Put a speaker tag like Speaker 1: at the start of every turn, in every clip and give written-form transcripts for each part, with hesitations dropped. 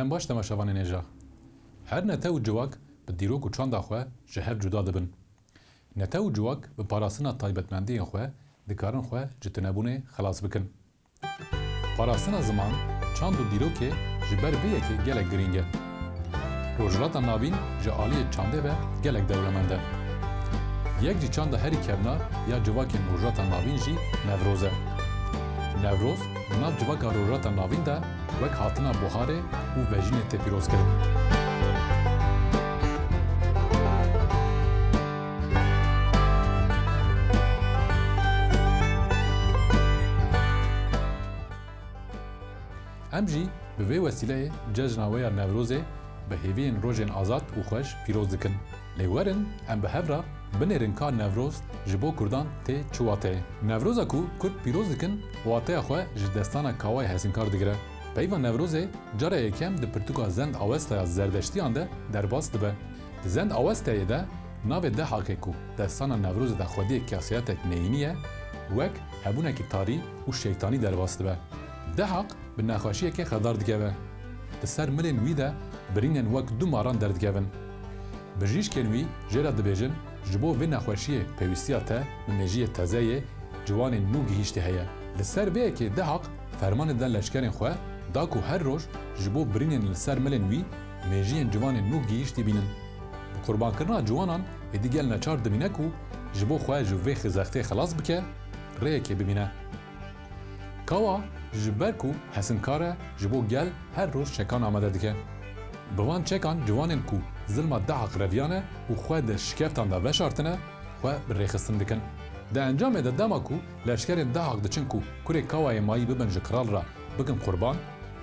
Speaker 1: Derem baş temaşavanê nêja. Her nete û civak bi dîrok û çanda xwe ji hev cuda dibin. Nete û civak bi parastina taybetmendiyên xwe dikarin xwe ji tunebûnê xelas bikin. Parastina ziman, çand û dîrokê ji ber vê yekê gelek girîng e. Rojhilata navîn ji aliyê çandê ve gelek dewlemend e. Yek jî çanda herî kevna ya civakên rojhilata navîn jî Newroz e. Newroz, bi nav civaka rojhilata navîn de wek hatina buharê û vejînê tê pîrozkirin. Em jî bi vê wesîleyê cejna we ya Newrozê bi hêviyên rojên azad û xweş pîroz dikin. Lê werin em bi hev re binêrin ka Newroz ji bo Kurdan tê çi wateyê. Newroza ku Kurd pîroz dikin, wateya xwe ji destana kawayê hezînkar digire. Peyva Newrozê cara yekem di pirtûka Zend Awestaya Zerdeştiyan de derbas dibe. Di Zend Awestayê de navê Dehaqê ku destana Newrozê de xwediyek kesiyetek neyînî ye, wek hebûnekî tarî û şeytanî derbas dibe. Dehaq bi nexweşiyekê xedar dikeve. Di ser milên wî de birînên wek du maran derdikevin. Bijîşkên wî jê re dibêjin ji bo vê nexweşiyê pêwîstiya te bi mejiyê tezeyê ciwanên nû gihîştî heye. Li ser vê yekê Dehaq fermanê da leşkerên xwe da ku her roj ji bo birînên li ser milên wî mejiyên ciwanên nû gihîştî bînin. Bi qurbankirina ciwanan êdî gel neçar dimîne ku ji bo xwe ji vê xizextê xelas bike, rêyekê bibîne. Kawa ji ber ku hesinkar e ji bo gel her roj çekan amade dike. Bi van çekan ciwanên ku zilma Dehaq reviyane û xwe di şikeftan da veşartine, xwe bi rêxistin dikin. Di encamê de dema ku leşkerên Dehaq diçin ku kurê Kawayê mayî bibin ji kral ra bikin qurban,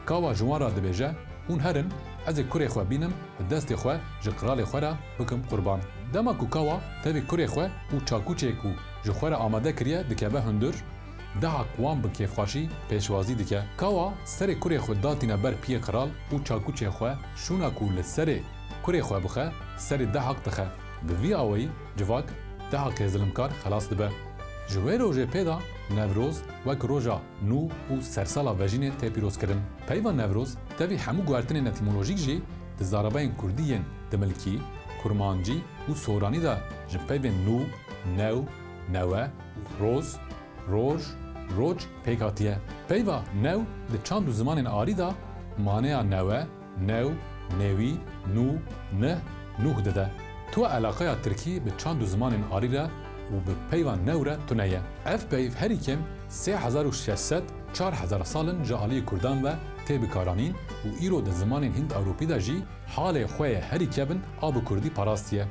Speaker 1: Kawa ji wan ra dibêje hûn herin ez ê kurê xwe bînim bi destê xwe ji qiralê xwe ra bikim qurban. Dema ku Kawa tevê kurê xwe û çakûçê ku ji xwe re amade kiriye dikeve hundir, Dehaq wan bi kêfxweşî pêşwazî dike. Kawa serê kurê xwe datîne ber piyê qiral û çakûçê xwe şûna ku li serê kurê xwe bixe, serê Dehaq dixe. Bi vî awayî civak Dehaqê zilimkar xelas dibe. Ji wê rojê pêda Newroz wek roja nû û sersala vejînê tê pîrozkirin. Peyva Newroz tevî hemû guhertinên etîmolojîk jî di zarabayên Kurdî yên dimilkî, kurmancî û soranî de ji peyvên nû, new, newe, roz, roj, roj pêk hatiye. Peyva new di çand û zimanên arî da maneya newe, new, newî, nû, nih, nûh dide. Tu alaqeya Tirkî bi çand û zimanên arî re û bi peyva new re tune ye. Ev peyv herî kêm 3600-4000 salin ji aliyê Kurdan ve tê bikaranîn û îro di zimanên Hind-Ewropî de jî halê xwe yê herî kevin a bi Kurdî parastiye.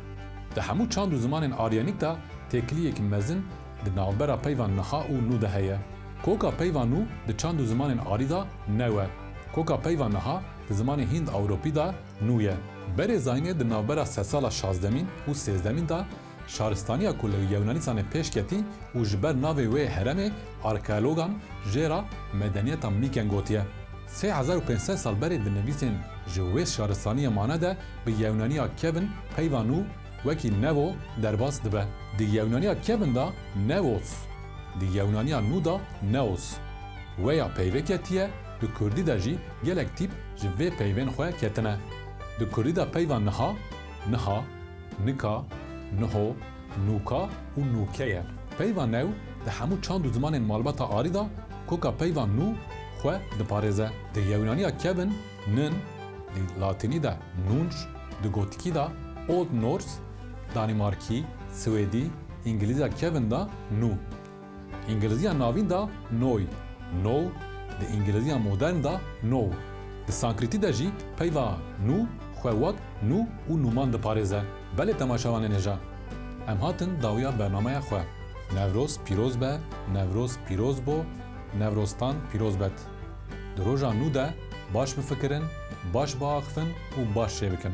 Speaker 1: Di hemû çand û zimanên aryanîk de têkiliyek mezin di navbera peyva niha û nû de heye. Koka peyva nû di çand û zimanên arî da new e. Koka peyva niha di zimanê Hind-Ewropî da nû ye. Berê Zaynê di navbera sesala 16 û 13 da şaristaniya ku li Yewnanistan pêş ketî û ji ber navê wê heremê arkeologan jê ra medeniyeta Mîken gotiye. 3500 sal berê di nivîsên ji wê şaristaniya mane de bi Yewnaniya kevin peyva nû wekî Nevo derbas dibe. Di Yewnaniya kevin da Nevos, di Yewnaniya nû da Neos. Weya peyvê ketiye, di Kurdî de jî gelek tîp ji vê peyvên xwe ketine. Di Kurdî de peyva niha, niha, nika, niho, nûka û nûke ye. Peyva new di hemû çand û zimanên malbata arî da koka peyva nû xwe diparêze. Di Yewnaniya kevin nin, di Latînî de nunc, di Gotikî da Old Norse, Danimarkî, Swêdî, İngilîzya kevin da nû. İngilîzya navîn da noy, no, di İngilîzya modern da no. Di Sankritî de jî peyva nû xwe wek nû û nûman diparêze. Belê temaşavanê nêja. Em hatin dawiya bernameya xwe. Newroz pîroz be, Newroz pîroz bo, Newroztan pîroz bet. Di roja nû de baş bifikirin, baş biaxivin û baş çêbikin.